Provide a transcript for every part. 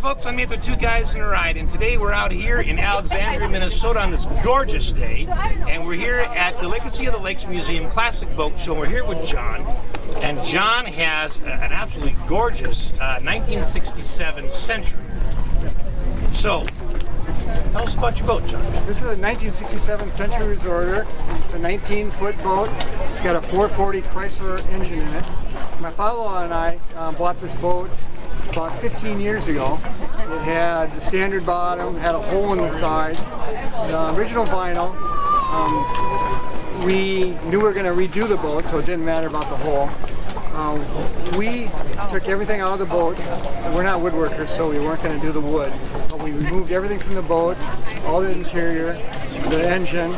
folks, I'm here with two guys in a ride, and today we're out here in Alexandria, Minnesota on this gorgeous day, and we're here at the Legacy of the Lakes Museum Classic Boat Show. We're here with John, and John has an absolutely gorgeous 1967 Century. So, tell us about your boat, John. This is a 1967 CenturyResorter. It's a 19-foot boat. It's got a 440 Chrysler engine in it. My father-in-law and I bought this boat about 15 years ago. It had the standard bottom, had a hole in the side, the original vinyl. We knew we were going to redo the boat, so it didn't matter about the hole. We took everything out of the boat. We're not woodworkers, so we weren't going to do the wood. But we removed everything from the boat, all the interior, the engine,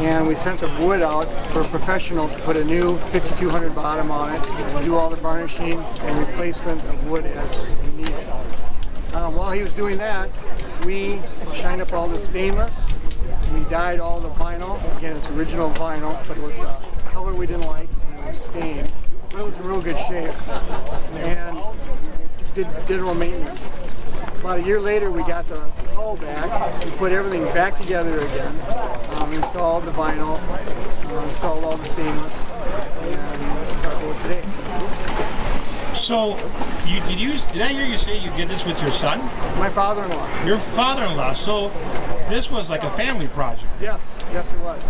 and we sent the wood out for a professional to put a new 5200 bottom on it, and do all the varnishing and replacement of wood as we needed. While he was doing that, we shined up all the stainless. We dyed all the vinyl. Again, it's original vinyl, but it was a color we didn't like, and it was stained. But it was in real good shape, and did little maintenance. About a year later, we got the hull back. We put everything back together again. Installed the vinyl, installed all the stainless, and this is our boat today. So, did I hear you say you did this with your son? My father-in-law. Your father-in-law. So, this was like a family project. Yes, yes it was.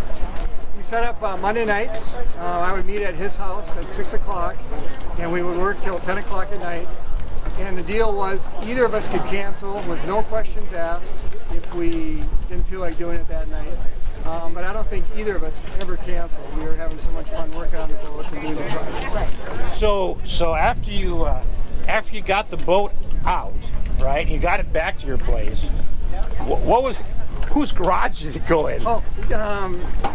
We set up Monday nights. I would meet at his house at 6 o'clock, and we would work till 10 o'clock at night. And the deal was either of us could cancel with no questions asked if we didn't feel like doing it that night. But I don't think either of us ever canceled. We were having so much fun working on the boat and doing the project. So after you got the boat out, right, and you got it back to your place, whose garage did it go in? Oh,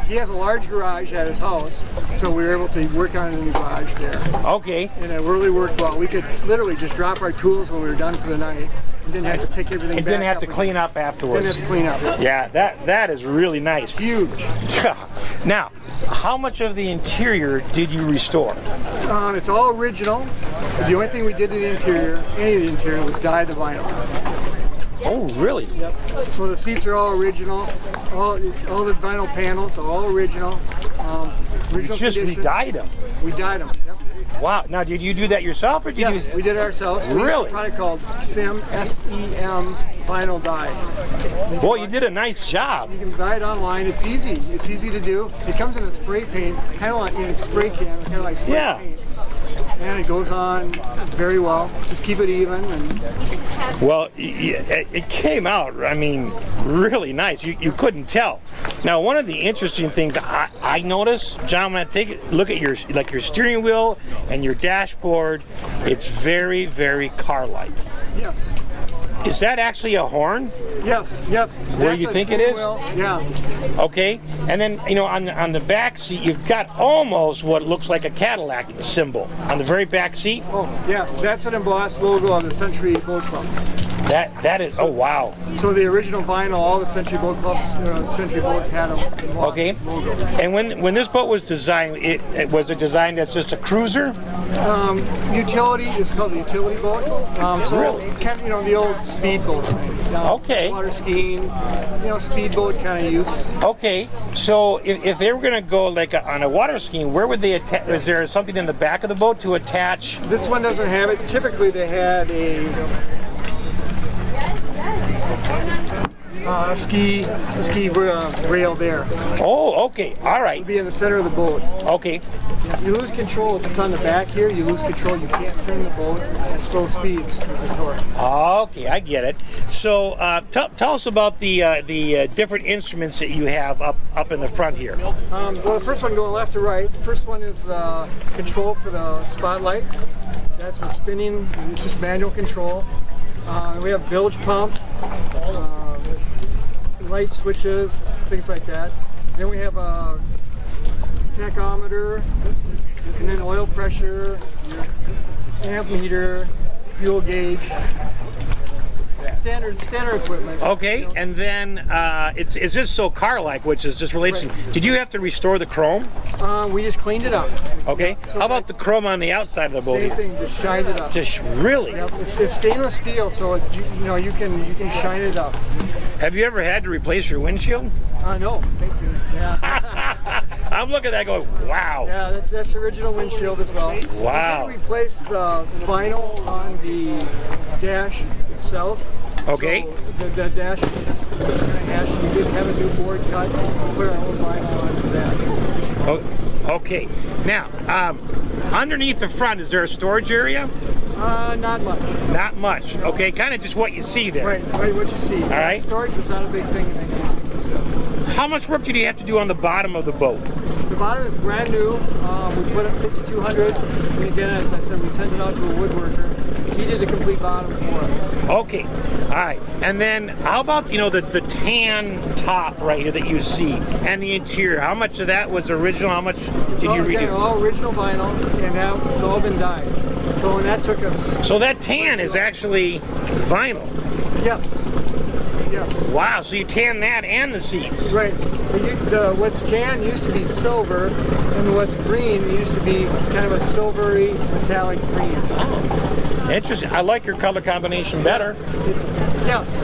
he has a large garage at his house, so we were able to work on it in the garage there. Okay. And it really worked well. We could literally just drop our tools when we were done for the night. And didn't have to pick everything back up. And didn't have to clean up afterwards. Didn't have to clean up. Yeah, that is really nice. Huge. Now, how much of the interior did you restore? It's all original. The only thing we did to the interior, any of the interior, was dye the vinyl. Oh, really? Yep. So the seats are all original. All the vinyl panels are all original. You just condition. re-dyed them. We dyed them. Yep. Wow. Now, did you do that yourself, or did yes, you? we did it ourselves. Really? We used a product called SEM, S-E-M vinyl dye. Boy, you did a nice job. You can buy it online. It's easy. It's easy to do. It comes in a spray paint, kind of like in a spray can, kind of like spray paint. And it goes on very well. Just keep it even. Well, it came out, I mean, really nice. You couldn't tell. Now, one of the interesting things I noticed, John, when I take a look at your steering wheel and your dashboard, it's very, very car-like. Yes. Is that actually a horn? Yes, yep. Where you think it is? Wheel. Yeah. Okay, and then on the back seat you've got almost what looks like a Cadillac symbol on the very back seat. Oh, yeah, that's an embossed logo on the Century Boat Club. That is, oh wow. So the original vinyl, all the Century Boat Clubs, Century boats had them. Okay, logo. and when this boat was designed, it was a design that's just a cruiser? Utility is called the utility boat. So really? Kind of, the old speedboat thing. Okay. Water skiing, speedboat kind of use. Okay, so if they were going to go like on a water skiing, where would they attach? Is there something in the back of the boat to attach? This one doesn't have it. Typically they had a ski rail there. Oh, okay, all right. It'd be in the center of the boat. Okay. You lose control if it's on the back here. You lose control. You can't turn the boat at slow speeds with the torque. Okay, I get it. So tell us about the different instruments that you have up in the front here. Well, the first one going left to right. The first one is the control for the spotlight. That's a spinning, it's just manual control. We have bilge pump, light switches, things like that. Then we have a tachometer, and then oil pressure, amp meter, fuel gauge. standard equipment. Okay, and then it's just so car-like, which is just related to. Did you have to restore the chrome? We just cleaned it up. Okay. So how about the chrome on the outside of the boat? Same thing, just shined it up. Just really? Yep. It's stainless steel, so you can shine it up. Have you ever had to replace your windshield? No, thank you. Yeah. I'm looking at that going, wow. Yeah, that's the original windshield as well. Wow. We did replace the vinyl on the dash itself. Okay. So the dash was just kind of hash. We didn't have a new board cut. We put our own vinyl onto that. Oh, okay. Now, underneath the front, is there a storage area? Not much. Not much. Okay, kind of just what you see there. Right, what you see. All right. Storage was not a big thing in 1967. How much work did you have to do on the bottom of the boat? The bottom is brand new. We put up 5,200. And again, as I said, we sent it out to a woodworker. He did the complete bottom for us. Okay, all right. And then how about, the tan top right here that you see and the interior? How much of that was original? How much did you redo? Again, all original vinyl, and now it's all been dyed. So when that took us... So that tan is actually vinyl? Yes. Yes. Wow, so you tan that and the seats. Right. What's tan used to be silver, and what's green used to be kind of a silvery metallic green. Interesting. I like your color combination better. Yes.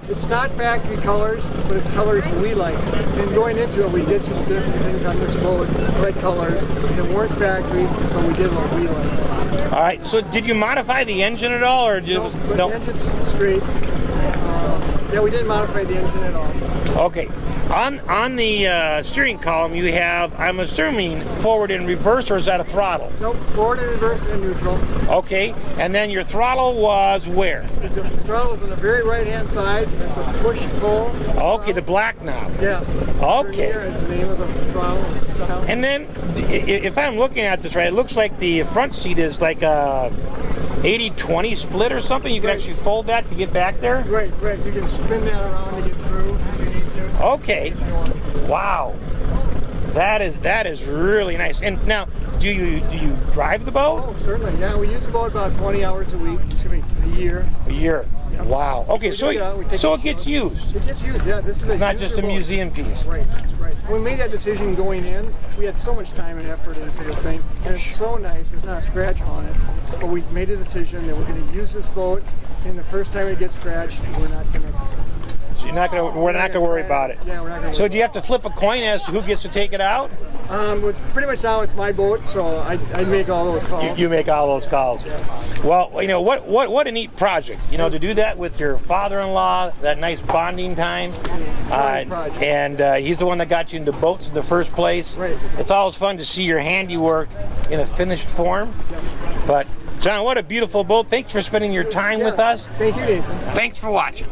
It's not factory colors, but it's colors we like. And going into it, we did some different things on this boat, red colors, that weren't factory, but we did what we liked. All right, so did you modify the engine at all, or No? The engine's straight. Yeah, we didn't modify the engine at all. Okay. On the steering column, you have, I'm assuming, forward and reverse, or is that a throttle? Nope, forward and reverse and neutral. Okay, and then your throttle was where? The throttle is on the very right-hand side. It's a push-pull. Okay, the black knob. Yeah. Okay. Vernier is the name of the throttle and style. And then, if I'm looking at this right, it looks like the front seat is like a 80-20 split or something. You can actually fold that to get back there? Right. You can spin that around to get through if you need to. Okay. Wow. That is really nice. And now, do you drive the boat? Oh, certainly. Yeah, we use the boat about 20 hours a week. A year. A year. Yeah. Wow. Okay, so it gets used. It gets used. Yeah, this is. It's not just a museum piece. Right. When we made that decision going in, we had so much time and effort into the thing, and it's so nice. There's not a scratch on it, but we made a decision that we're going to use this boat. And the first time it gets scratched, we're not going to. So we're not gonna worry about it. Yeah, we're not gonna. So do you have to flip a coin as to who gets to take it out? Pretty much now it's my boat, so I make all those calls. You make all those calls. Yeah. Well, what a neat project. To do that with your father-in-law, that nice bonding time. And he's the one that got you into boats in the first place. Right. It's always fun to see your handiwork in a finished form. Yeah. But John, what a beautiful boat. Thanks for spending your time with us. Thank you, Nathan. Thanks for watching.